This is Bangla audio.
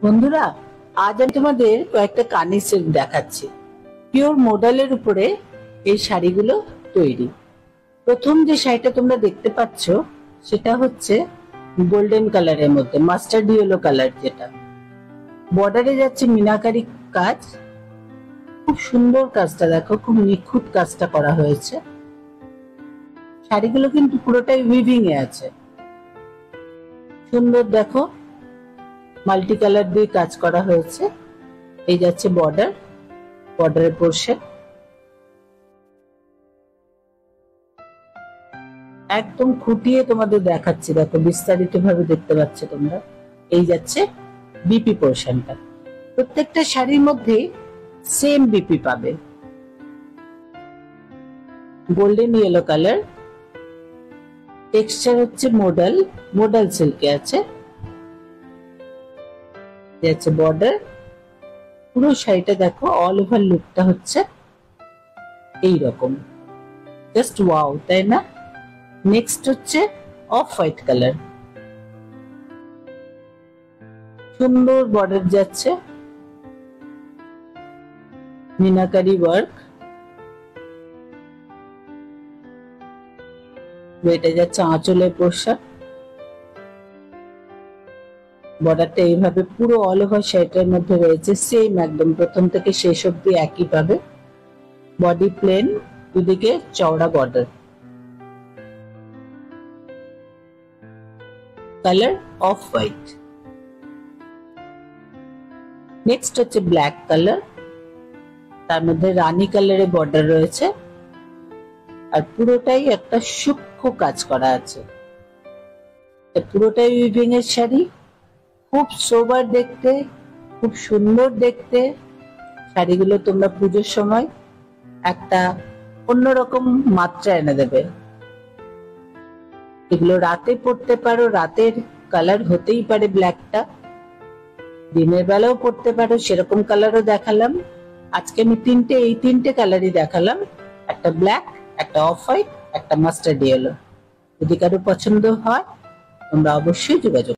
বন্ধুরা, আজ আমি তোমাদের কয়েকটা কানের সেট দেখাচ্ছি। পিওর মডেলের উপরে এই শাড়িগুলো তৈরি। প্রথম যে শাড়িটা তোমরা দেখতে পাচ্ছ সেটা হচ্ছে গোল্ডেন কালারের মধ্যে মাস্টার্ড ইয়েলো কালার, যেটা বর্ডারে যাচ্ছে মিনাকারি কাজ। খুব সুন্দর কাজটা দেখো, খুব নিখুঁত কাজটা করা হয়েছে। শাড়িগুলো কিন্তু পুরোটাই উইভিং এ আছে। সুন্দর দেখো, মাল্টি কালার দিয়ে কাজ করা হয়েছে। এই যাচ্ছে বর্ডার, বর্ডারের পোর্শন একদম খুঁটিয়ে তোমাদের দেখাচ্ছি। দেখো বিস্তারিত ভাবে দেখতে পাচ্ছ তোমরা। এই যাচ্ছে বিপি পোর্শনটা। প্রত্যেকটা শাড়ির মধ্যে সেম বিপি পাবে। গোল্ডেন ইয়েলো কালার, টেক্সচার হচ্ছে মডেল সিল্কে আছে। বর্ডার, পুরো শাড়িটা দেখো, অল ওভার লুকটা হচ্ছে এইরকম। জাস্ট ওয়াও, তাই না? নেক্সট হচ্ছে অফ হোয়াইট কালার। সুন্দর বর্ডার যাচ্ছে, মিনাকারি ওয়ার্ক। এটা যাচ্ছে আঁচলের পোর্শন। বর্ডারটা এইভাবে পুরো অল ওভার শাড়িটার মধ্যে রয়েছে, সেম একদম প্রথম থেকে শেষ অব্দি একই পাবে। বডি প্লেন, দুদিকে চওড়া border. Colour off white. Next হচ্ছে ব্ল্যাক কালার, তার মধ্যে রানী কালারের বর্ডার রয়েছে, আর পুরোটাই একটা সূক্ষ্ম কাজ করা আছে। পুরোটাই উইভিং এর শাড়ি, খুব সোবার দেখতে, খুব সুন্দর দেখতে। শাড়িগুলো তোমরা পুজোর সময় একটা অন্যরকম মাত্রা এনে দেবে। এগুলো রাতে পরতে পারো, রাতের কালার হতেই পারে ব্ল্যাকটা, দিনের বেলাও পরতে পারো, সেরকম কালারও দেখালাম। আজকে আমি এই তিনটে কালারই দেখালাম, একটা ব্ল্যাক, একটা অফ হোয়াইট, একটা মাস্টার্ড ইয়েলো। যদি কারো পছন্দ হয় তোমরা অবশ্যই যোগাযোগ